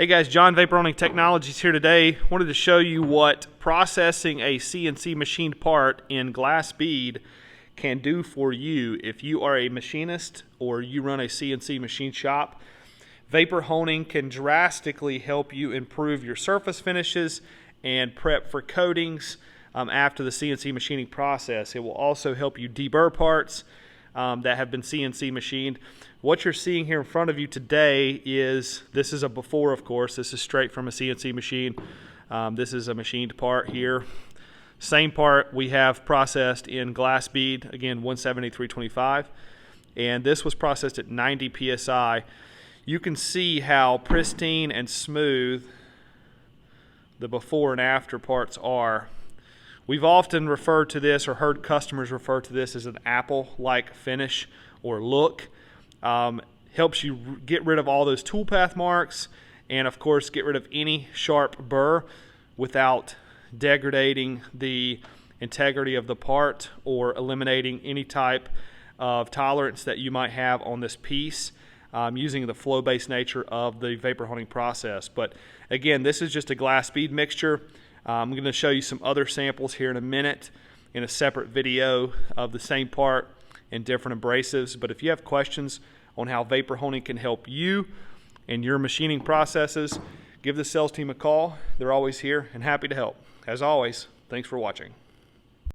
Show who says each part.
Speaker 1: Hey guys, John, Vapor Honing Technologies here today. Wanted to show you what processing a CNC machined part in glass bead can do for you if you are a machinist or you run a CNC machine shop. Vapor honing can drastically help you improve your surface finishes and prep for coatings after the CNC machining process. It will also help you deburr parts that have been CNC machined. What you're seeing here in front of you today this is a before, of course. This is straight from a CNC machine. This is a machined part here. Same part we have processed in glass bead, again 170-325, and this was processed at 90 psi. You can see how pristine and smooth the before and after parts are. We've often referred to this or heard customers refer to this as an apple-like finish or look. Helps you get rid of all those toolpath marks and of course get rid of any sharp burr without degrading the integrity of the part or eliminating any type of tolerance that you might have on this piece using the flow-based nature of the vapor honing process. But again, this is just a glass bead mixture. I'm going to show you some other samples here in a minute in a separate video of the same part and different abrasives. But if you have questions on how vapor honing can help you in your machining processes, give the sales team a call. They're always here and happy to help. As always, thanks for watching.